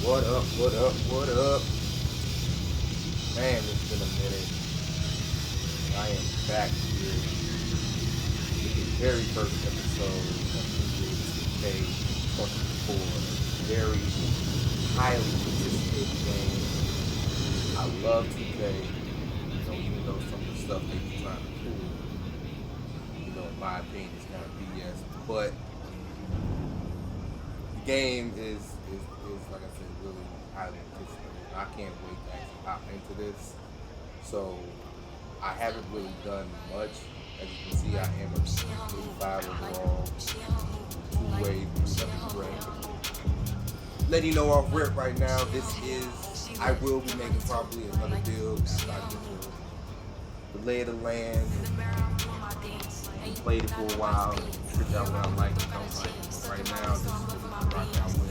What up, what up, what up? Man, it's been a minute. I am back here with the very first episode of NBA 2K24. Very highly anticipated game. I love 2K, even though some of the stuff they be trying to pull, in my opinion, is kind of BS. But the game is like I said, really highly anticipated. I can't wait to actually hop into this. So I haven't really done much. As you can see, I am a 85 overall, two-way, 7 rank. Letting you know off rip right now, I will be making probably another build after I get the lay of the land. Played it for a while, figured out what I like and don't like. Right now, this is what we can rock out with.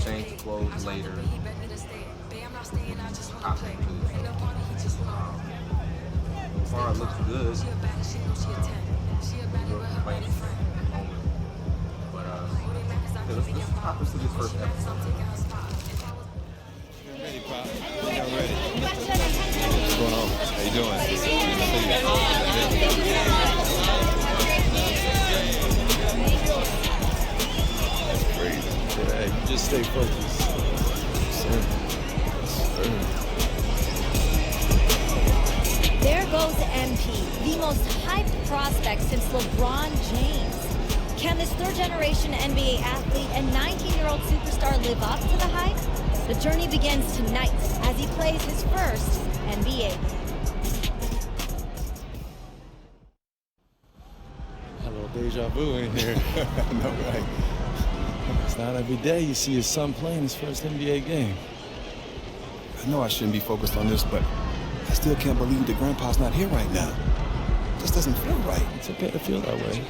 Change the clothes later. Hop into it. So far, it looks good. But let's hop into this first episode. Ready, Pop. I'm ready. What's going on? How you doing? That's crazy. Yeah, you just stay focused. Sir. There goes MP, the most hyped prospect since LeBron James. Can this third-generation NBA athlete and 19-year-old superstar live up to the hype? The journey begins tonight as he plays his first NBA game. Hello, deja vu in here. No, right. It's not every day you see your son playing his first NBA game. I know I shouldn't be focused on this, but I still can't believe that Grandpa's not here right now. This doesn't feel right. It's okay to feel that way.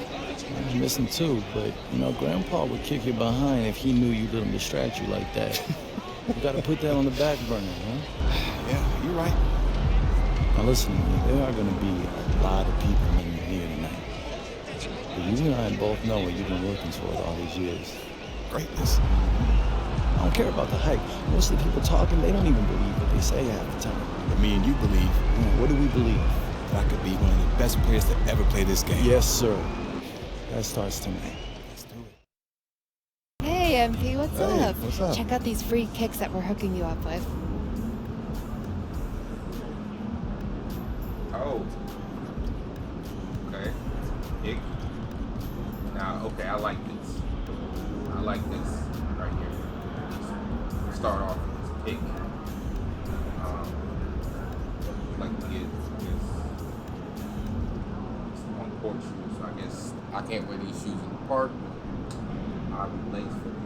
I miss him too, but Grandpa would kick you behind if he knew you let him distract you like that. You gotta put that on the back burner, huh? Yeah, you're right. Now listen, there are gonna be a lot of people in here tonight. But you and I both know what you've been working toward all these years. Greatness. I don't care about the hype. Most of the people talking, they don't even believe what they say half the time. But me and you believe What do we believe? that I could be one of the best players to ever play this game. Yes, sir. That starts tonight. Let's do it. Hey, MP, what's Hey, up? what's up? Check out these free kicks that we're hooking you up with. Oh. Okay. Kick. Now, okay, I like this. I like this right here. Start off with this kick. Like to get this on court shoes. So I guess I can't wear these shoes in the park. I'll be late for them.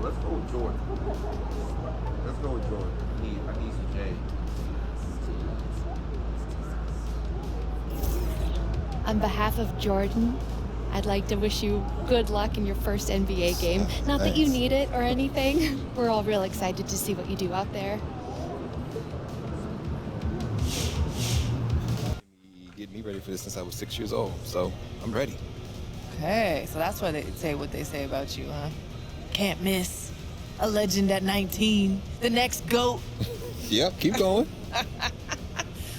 Let's go with Jordan. Let's go with Jordan. I need some J. On behalf of Jordan, I'd like to wish you good luck in your first NBA game. Not that you need it or anything. We're all real excited to see what you do out there. Get me ready for this since I was 6 years old, so I'm ready. Okay, so that's why they say what they say about you, huh? Can't miss. A legend at 19. The next GOAT. Yep, keep going.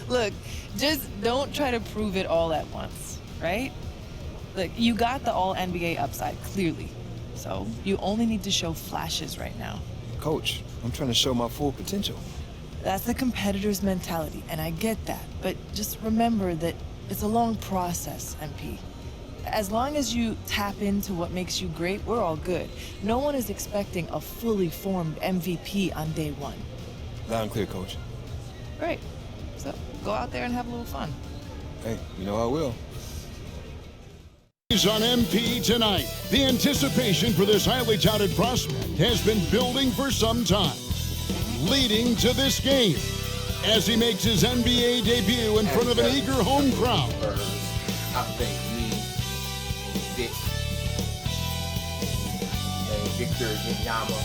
Look, just don't try to prove it all at once, right? Look, you got the all-NBA upside, clearly. So you only need to show flashes right now. Coach, I'm trying to show my full potential. That's the competitor's mentality, and I get that. But just remember that it's a long process, MP. As long as you tap into what makes you great, we're all good. No one is expecting a fully formed MVP on day one. Loud and clear, Coach. Great. So go out there and have a little fun. Hey, you know I will. On MP tonight, the anticipation for this highly touted prospect has been building for some time, leading to this game as he makes his NBA debut in front of an eager home crowd. I think me and Vic and Victor Wembanyama.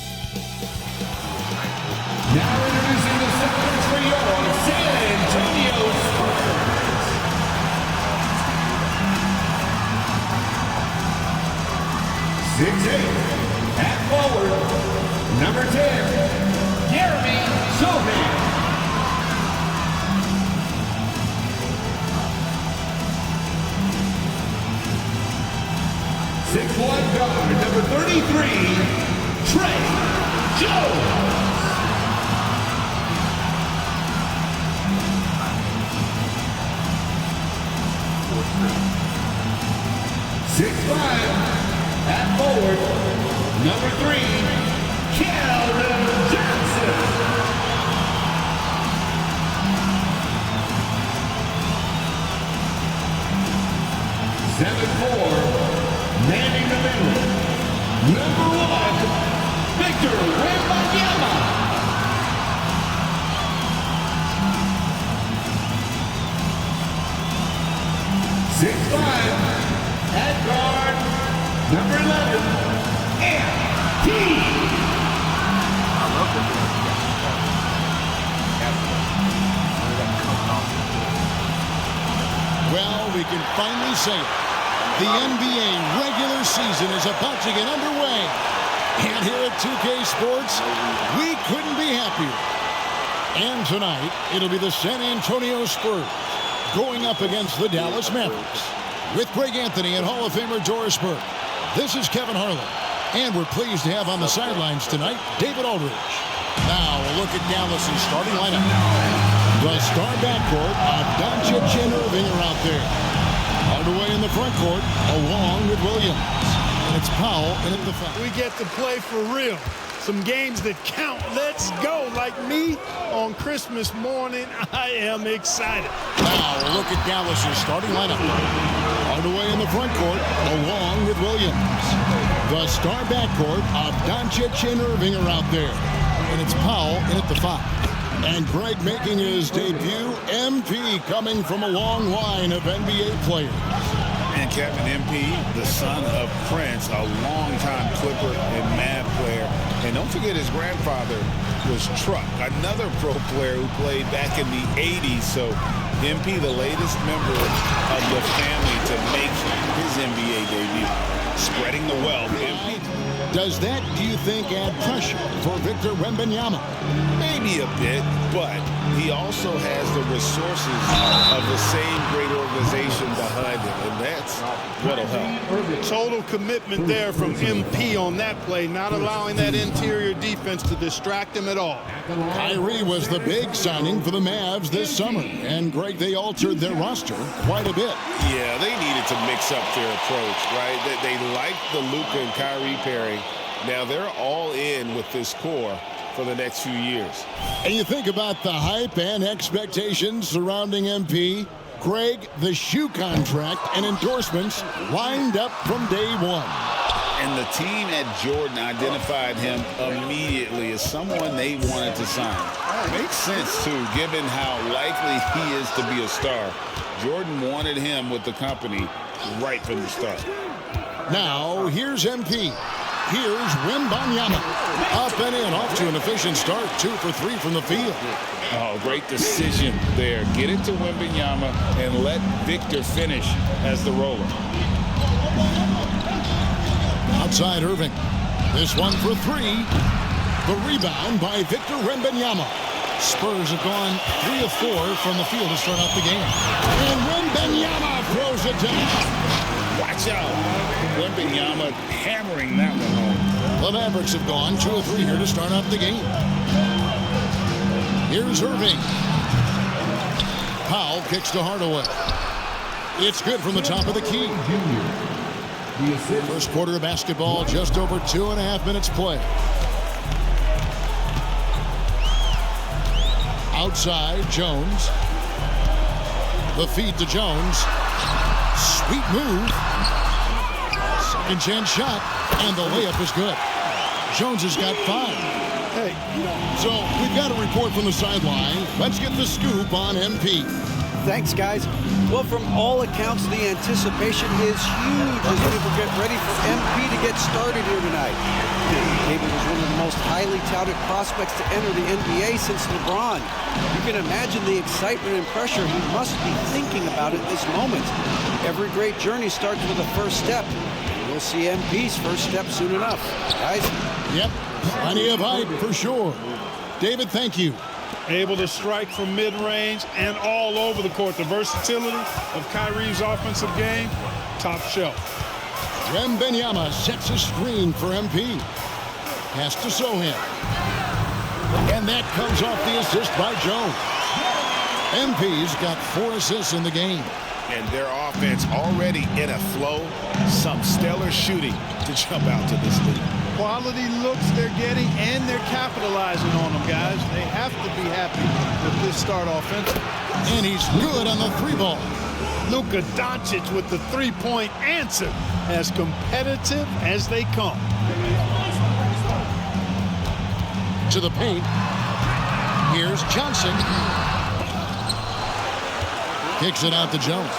Now introducing the second trio of San Antonio Spurs. 6'8", at forward, number 10, Jeremy Sochan. 6'1" guard, number 33, Trey Jones. 6'5", at forward, number 3, Keldon Johnson. 7'4", manning the middle, number 1, Victor Wembanyama. 6'5", at guard, number 11, M.P. Well, we can finally say it. The NBA regular season is about to get underway. And here at 2K Sports, we couldn't be happier. And tonight, it'll be the San Antonio Spurs going up against the Dallas Mavericks. With Greg Anthony and Hall of Famer Doris Burke, this is Kevin Harlan. And we're pleased to have on the sidelines tonight, David Aldridge. Now, a look at Dallas' starting lineup. The star backcourt of Doncic and Irving are out there. Hardaway in the front court, along with Williams. And it's Powell in at the foul. We get to play for real. Some games that count. Let's go. Like me on Christmas morning, I am excited. Now, a look at Dallas' starting lineup. Hardaway in the front court, along with Williams. The star backcourt of Doncic and Irving are out there. And it's Powell in at the foul. And Greg making his debut, MP coming from a long line of NBA players. And Kevin, MP, the son of Prince, a longtime Clipper and Mavs player. And don't forget his grandfather was Truck, another pro player who played back in the 80s. So MP, the latest member of the family to make his NBA debut. Spreading the wealth. MP. Does that, do you think, add pressure for Victor Wembanyama? Maybe a bit, but he also has the resources of the same great organization behind him, and that's what'll help. Total commitment there from MP on that play, not allowing that interior defense to distract him at all. Kyrie was the big signing for the Mavs this summer, and Greg, they altered their roster quite a bit. Yeah, they needed to mix up their approach, right? They liked the Luka and Kyrie pairing. Now they're all in with this core for the next few years. And you think about the hype and expectations surrounding MP. Greg, the shoe contract and endorsements lined up from day one. And the team at Jordan identified him immediately as someone they wanted to sign. Makes sense, too, given how likely he is to be a star. Jordan wanted him with the company right from the start. Now, here's MP. Here's Wembanyama. Up and in, off to an efficient start. 2 for 3 from the field. Oh, great decision there. Get it to Wembanyama and let Victor finish as the roller. Outside Irving. This one for 3. The rebound by Victor Wembanyama. Spurs have gone 3 of 4 from the field to start out the game. And Wembanyama throws it down. Watch out. Wembanyama hammering that one home. The Mavericks have gone 2 of 3 here to start out the game. Here's Irving. Powell kicks to Hardaway. It's good from the top of the key. First quarter of basketball, just over 2.5 minutes play. Outside, Jones. The feed to Jones. Sweet move. Second chance shot, and the layup is good. Jones has got 5. Hey, So we've got a report from the sideline. Let's get the scoop on MP. Thanks, guys. Well, from all accounts, the anticipation is huge as people get ready for MP to get started here tonight. David was one of the most highly touted prospects to enter the NBA since LeBron. You can imagine the excitement and pressure he must be thinking about at this moment. Every great journey starts with a first step. we'll see MP's first step soon enough. Guys? Yep, plenty of hype for sure. David, thank you. Able to strike from mid-range and all over the court. The versatility of Kyrie's offensive game, top shelf. Wembanyama sets a screen for MP. Pass to Sohan. And that comes off the assist by Jones. MP's got 4 assists in the game. And their offense already in a flow. Some stellar shooting to jump out to this lead. Quality looks they're getting, and they're capitalizing on them, guys. They have to be happy with this start offensively. And he's good on the 3-ball. Luka Doncic with the three-point answer, as competitive as they come. To the paint. Here's Johnson. Kicks it out to Jones.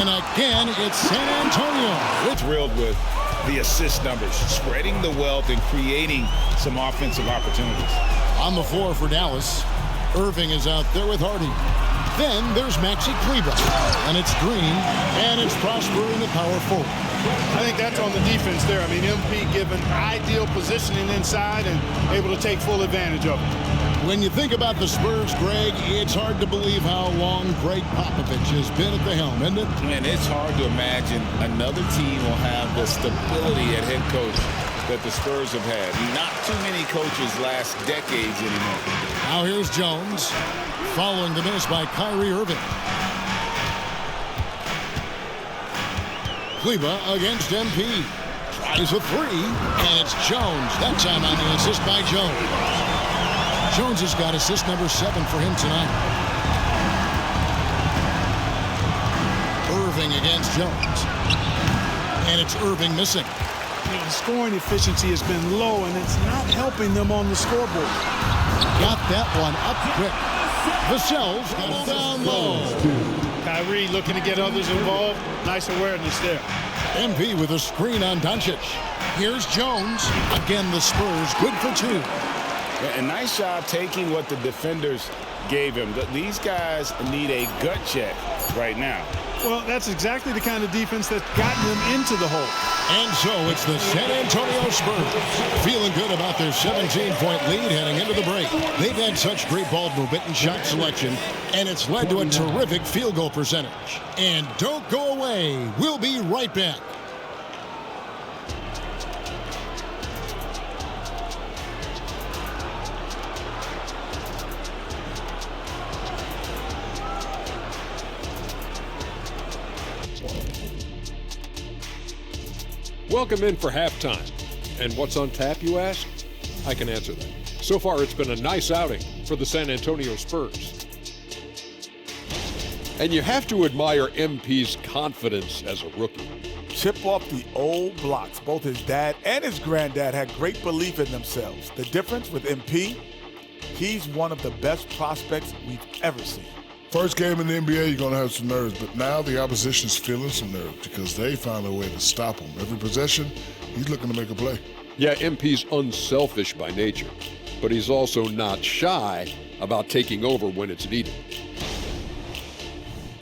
And again, it's San Antonio. We're thrilled with the assist numbers, spreading the wealth and creating some offensive opportunities. On the floor for Dallas, Irving is out there with Hardy. Then there's Maxi Kleber, and it's Green, and it's Prosper in the power forward. I think that's on the defense there. I mean, MP given ideal positioning inside and able to take full advantage of it. When you think about the Spurs, Greg, it's hard to believe how long Greg Popovich has been at the helm, isn't it? Man, it's hard to imagine another team will have the stability at head coach that the Spurs have had. Not too many coaches last decades anymore. Now here's Jones, following the miss by Kyrie Irving. Kleber against MP. Tries a 3, and it's Jones. That time on the assist by Jones. Jones has got assist number 7 for him tonight. Irving against Jones. And it's Irving missing. You know, the scoring efficiency has been low, and it's not helping them on the scoreboard. Got that one up quick. Vassell's got it down low. Kyrie looking to get others involved. Nice awareness there. MP with a screen on Doncic. Here's Jones. Again, the Spurs good for 2. A nice job taking what the defenders gave him. These guys need a gut check right now. Well, that's exactly the kind of defense that's gotten them into the hole. And so it's the San Antonio Spurs feeling good about their 17-point lead heading into the break. They've had such great ball movement and shot selection, and it's led to a terrific field goal percentage. And don't go away. We'll be right back. Welcome in for halftime. And what's on tap, you ask? I can answer that. So far, it's been a nice outing for the San Antonio Spurs. And you have to admire MP's confidence as a rookie. Chip off the old blocks. Both his dad and his granddad had great belief in themselves. The difference with MP, he's one of the best prospects we've ever seen. First game in the NBA, you're going to have some nerves, but now the opposition's feeling some nerves because they found a way to stop him. Every possession, he's looking to make a play. Yeah, MP's unselfish by nature, but he's also not shy about taking over when it's needed.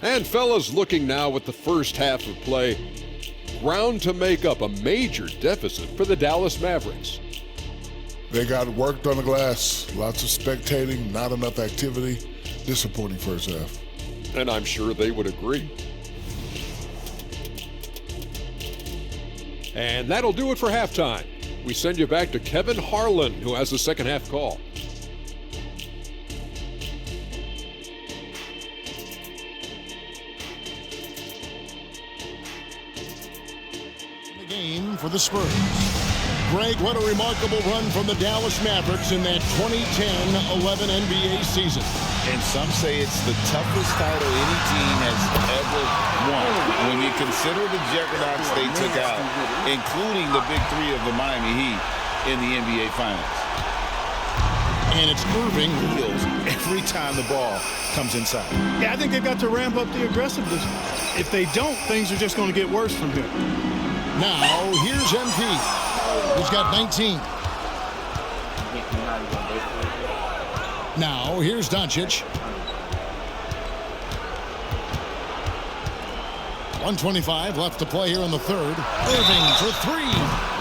And fellas, looking now at the first half of play, ground to make up a major deficit for the Dallas Mavericks. They got worked on the glass, lots of spectating, not enough activity. Disappointing first half. And I'm sure they would agree. And that'll do it for halftime. We send you back to Kevin Harlan, who has the second half call. The game for the Spurs. Greg, what a remarkable run from the Dallas Mavericks in that 2010-11 NBA season. And some say it's the toughest title any team has ever won. When you consider the juggernauts they took out, including the big 3 of the Miami Heat in the NBA Finals. And it's Irving heels every time the ball comes inside. Yeah, I think they've got to ramp up the aggressiveness. If they don't, things are just going to get worse from here. Now, here's MP. He's got 19. Now, here's Doncic. 1:25 left to play here in the third. Irving for three.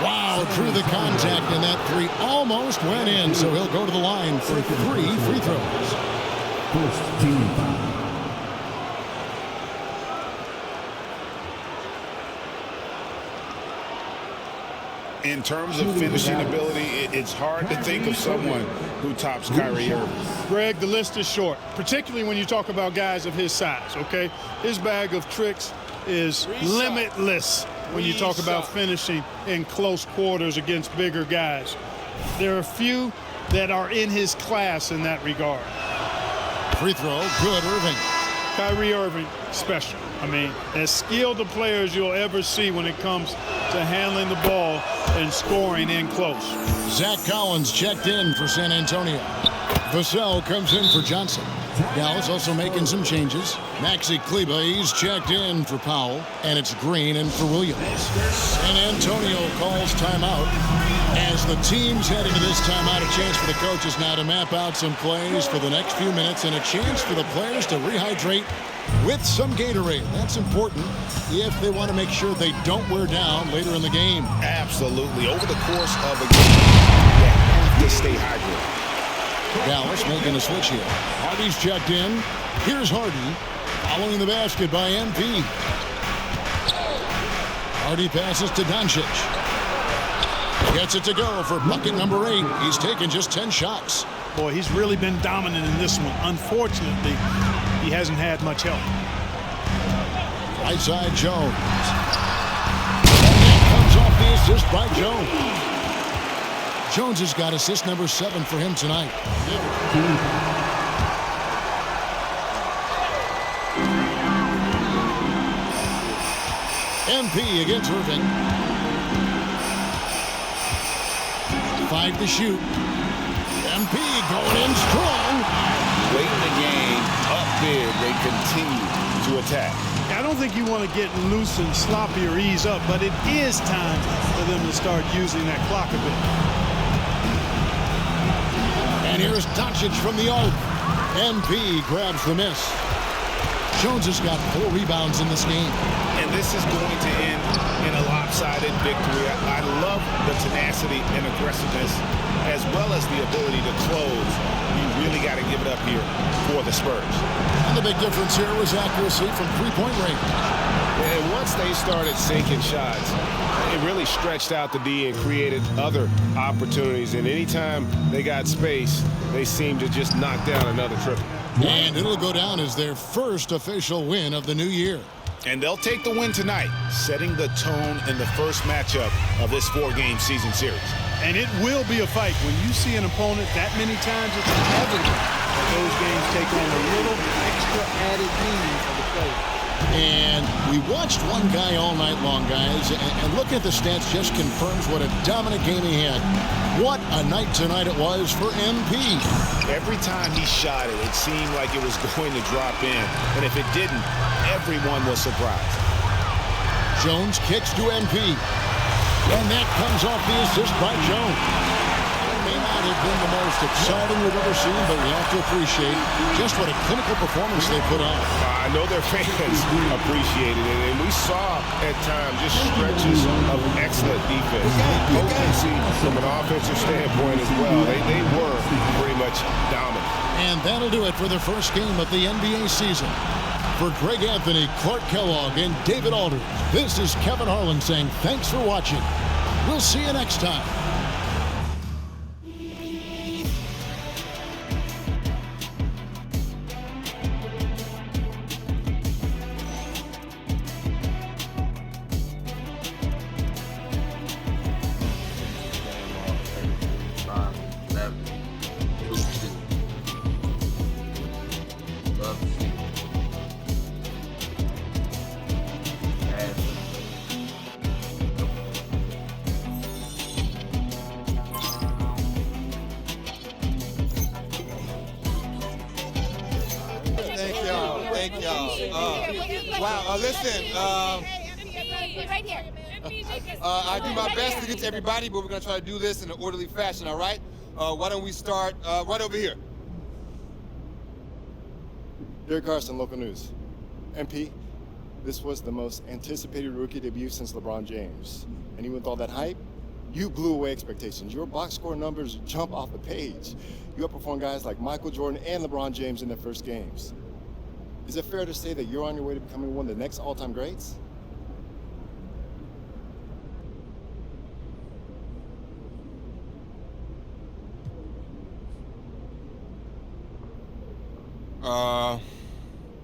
Wow, through the contact, and that three almost went in, so he'll go to the line for 3 free throws. First team foul. In terms of finishing ability, it's hard to think of someone who tops Kyrie Irving. Greg, the list is short, particularly when you talk about guys of his size, okay? His bag of tricks is limitless when you talk about finishing in close quarters against bigger guys. There are a few that are in his class in that regard. Free throw, good, Irving. Kyrie Irving, special. I mean, as skilled a player as you'll ever see when it comes to handling the ball and scoring in close. Zach Collins checked in for San Antonio. Vassell comes in for Johnson. Dallas also making some changes. Maxi Kleber, he's checked in for Powell, and it's Green in for Williams. San Antonio calls timeout. As the teams head into this timeout, a chance for the coaches now to map out some plays for the next few minutes and a chance for the players to rehydrate with some Gatorade. That's important if they want to make sure they don't wear down later in the game. Absolutely. Over the course of a game, you have to stay hydrated. Dallas making a switch here. Hardy's checked in. Here's Hardy following the basket by MP. Hardy passes to Doncic. Gets it to go for bucket number 8. He's taken just 10 shots. Boy, he's really been dominant in this one. Unfortunately, he hasn't had much help. Right side, Jones. And that comes off the assist by Jones. Jones has got assist number 7 for him tonight. MP against Irving. 5 to shoot. MP going in strong. Late in the game, up big, they continue to attack. I don't think you want to get loose and sloppy or ease up, but it is time for them to start using that clock a bit. And here's Doncic from the arc. MP grabs the miss. Jones has got 4 rebounds in this game. And this is going to end in a lopsided victory. I love the tenacity and aggressiveness, as well as the ability to close. You really got to give it up here for the Spurs. And the big difference here was accuracy from three-point range. And once they started sinking shots, it really stretched out the D and created other opportunities. And anytime they got space, they seemed to just knock down another triple. And it'll go down as their first official win of the new year. And they'll take the win tonight, setting the tone in the first matchup of this 4-game season series. And it will be a fight. When you see an opponent that many times, it's inevitable that those games take on a little extra added meaning for the player. And we watched one guy all night long, guys, and looking at the stats just confirms what a dominant game he had. What a night tonight it was for MP. Every time he shot it, it seemed like it was going to drop in. And if it didn't, everyone was surprised. Jones kicks to MP. And that comes off the assist by Jones. It may not have been the most exciting we've ever seen, but we have to appreciate just what a clinical performance they put on. I know their fans appreciated it, and we saw at times just stretches of excellent defense. Potency from an offensive standpoint as well. They were pretty much dominant. And that'll do it for the first game of the NBA season. For Greg Anthony, Clark Kellogg, and David Aldridge, this is Kevin Harlan saying thanks for watching. We'll see you next time. I do my best to get to everybody, but we're going to try to do this in an orderly fashion, all right? Why don't we start right over here? Derek Carson, local news. MP, This was the most anticipated rookie debut since LeBron James. And even with all that hype, you blew away expectations. Your box score numbers jump off the page. You outperformed guys like Michael Jordan and LeBron James in their first games. Is it fair to say that you're on your way to becoming one of the next all-time greats?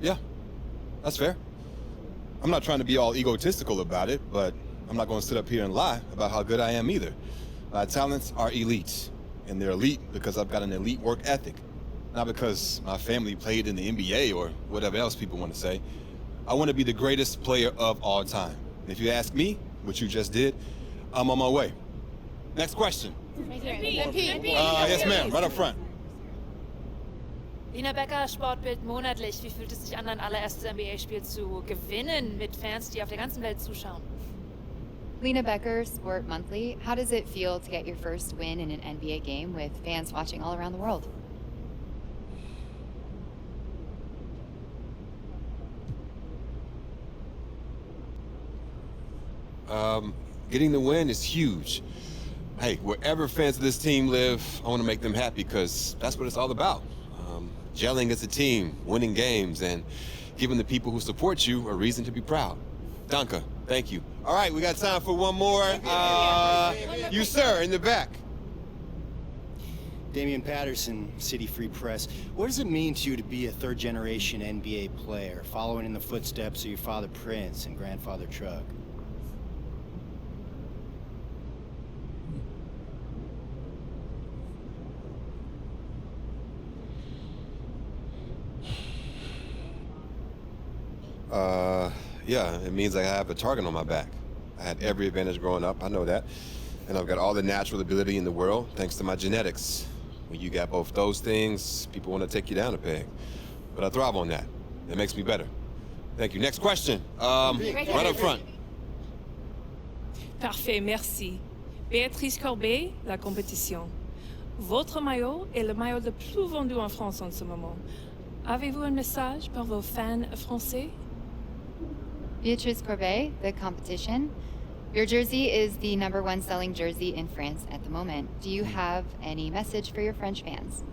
Yeah, that's fair. I'm not trying to be all egotistical about it, but I'm not going to sit up here and lie about how good I am either. My talents are elite, and they're elite because I've got an elite work ethic, not because my family played in the NBA or whatever else people want to say. I want to be the greatest player of all time. And if you ask me, which you just did, I'm on my way. Next question. Yes, ma'am, right up front. Lina Becker, Sportbild monatlich. Wie fühlt es sich an, ein allererstes NBA-Spiel zu gewinnen mit Fans, die auf der ganzen Welt zuschauen? Lena Becker, Sport Monthly. How does it feel to get your first win in an NBA game with fans watching all around the world? Getting the win is huge. Hey, wherever fans of this team live, I want to make them happy because that's what it's all about. Gelling as a team, winning games, and giving the people who support you a reason to be proud. Danke, thank you. All right, we got time for one more. You, sir, in the back. Damian Patterson, City Free Press. What does it mean to you to be a third-generation NBA player, following in the footsteps of your father Prince and grandfather Chuck? Yeah, it means I have a target on my back. I had every advantage growing up, I know that. And I've got all the natural ability in the world, thanks to my genetics. When you got both those things, people want to take you down a peg. But I thrive on that. It makes me better. Thank you. Next question. Right up front. Parfait, merci. Béatrice Corbet, La Compétition. Votre maillot est le maillot le plus vendu en France en ce moment. Avez-vous un message pour vos fans français? Beatrice Courbet, The Competition. Your jersey is the #1 selling jersey in France at the moment. Do you have any message for your French fans?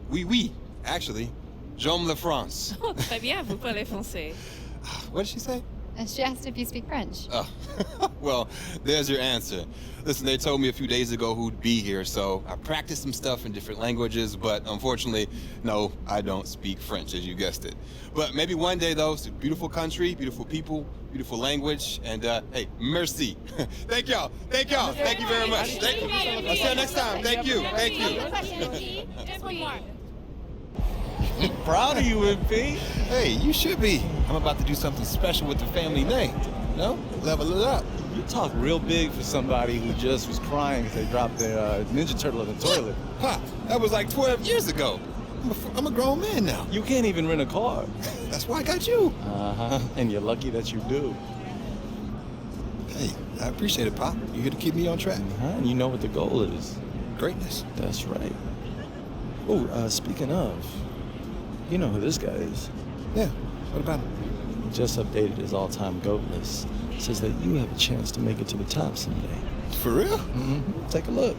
Oui, actually. J'aime la France. Oh, très bien, vous parlez français. What did she say? She asked if you speak French. Oh, well, there's your answer. Listen, they told me a few days ago who'd be here, so I practiced some stuff in different languages, but unfortunately, no, I don't speak French, as you guessed it. But maybe one day, though, it's a beautiful country, beautiful people, beautiful language, and hey, merci. Thank y'all. Thank y'all. Thank you very much. Thank you. I'll see you next time. Thank you. Thank you. Just one more. Proud of you, MP. Hey, you should be. I'm about to do something special with the family name. No? Level it up. You talk real big for somebody who just was crying because they dropped their Ninja Turtle in the toilet. Pop, that was like 12 years ago. I'm a grown man now. You can't even rent a car. That's why I got you. Uh-huh. And you're lucky that you do. Hey, I appreciate it, Pop. You're here to keep me on track. And you know what the goal is. Greatness. That's right. Oh, speaking of, you know who this guy is. Yeah, what about him? He just updated his all-time GOAT list. Says that you have a chance to make it to the top someday. For real? Mm-hmm. Take a look.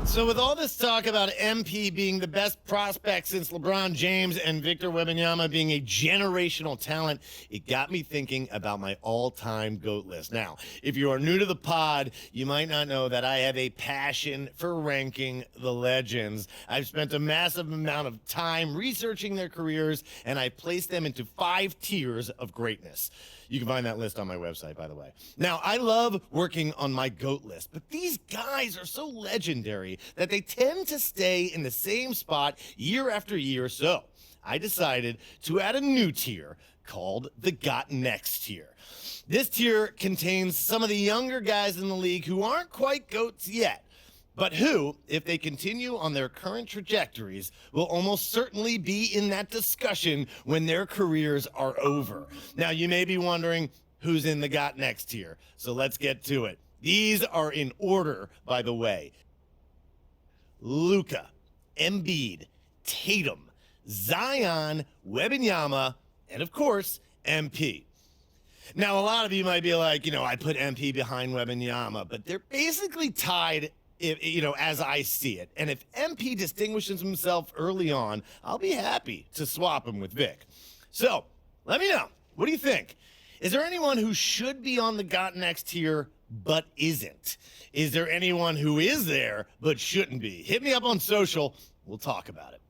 So with all this talk about MP being the best prospect since LeBron James and Victor Wembanyama being a generational talent, it got me thinking about my all-time GOAT list. Now, if you are new to the pod, you might not know that I have a passion for ranking the legends. I've spent a massive amount of time researching their careers, and I placed them into 5 tiers of greatness. You can find that list on my website, by the way. Now, I love working on my GOAT list, but these guys are so legendary that they tend to stay in the same spot year after year. So I decided to add a new tier called the Got Next tier. This tier contains some of the younger guys in the league who aren't quite GOATs yet, but who, if they continue on their current trajectories, will almost certainly be in that discussion when their careers are over. Now, you may be wondering who's in the Got Next tier, so let's get to it. These are in order, by the way. Luka, Embiid, Tatum, Zion, Wembanyama, and of course, MP. Now, a lot of you might be like, I put MP behind Wembanyama, but they're basically tied, as I see it. And if MP distinguishes himself early on, I'll be happy to swap him with Vic. So, let me know. What do you think? Is there anyone who should be on the Got Next tier but isn't? Is there anyone who is there but shouldn't be? Hit me up on social. We'll talk about it.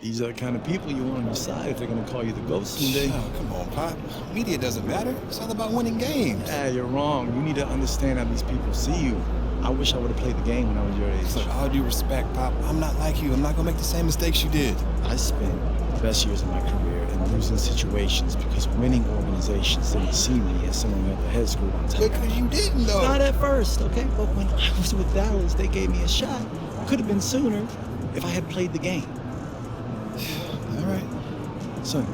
These are the kind of people you want on your side if they're going to call you the GOAT someday. Oh, come on, Pop. Media doesn't matter. It's all about winning games. You're wrong. You need to understand how these people see you. I wish I would have played the game when I was your age. So, all due respect, Pop, I'm not like you. I'm not going to make the same mistakes you did. I spent the best years of my career in losing situations because winning organizations didn't see me as someone who had the head screwed on top. Because you didn't, though. Not at first, okay? But when I was with Dallas, they gave me a shot. Could have been sooner if I had played the game. All right. Son,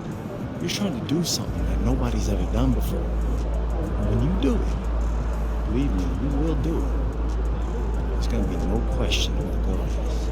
you're trying to do something that nobody's ever done before. And when you do it, believe me, you will do it. There's going to be no question who the GOAT is.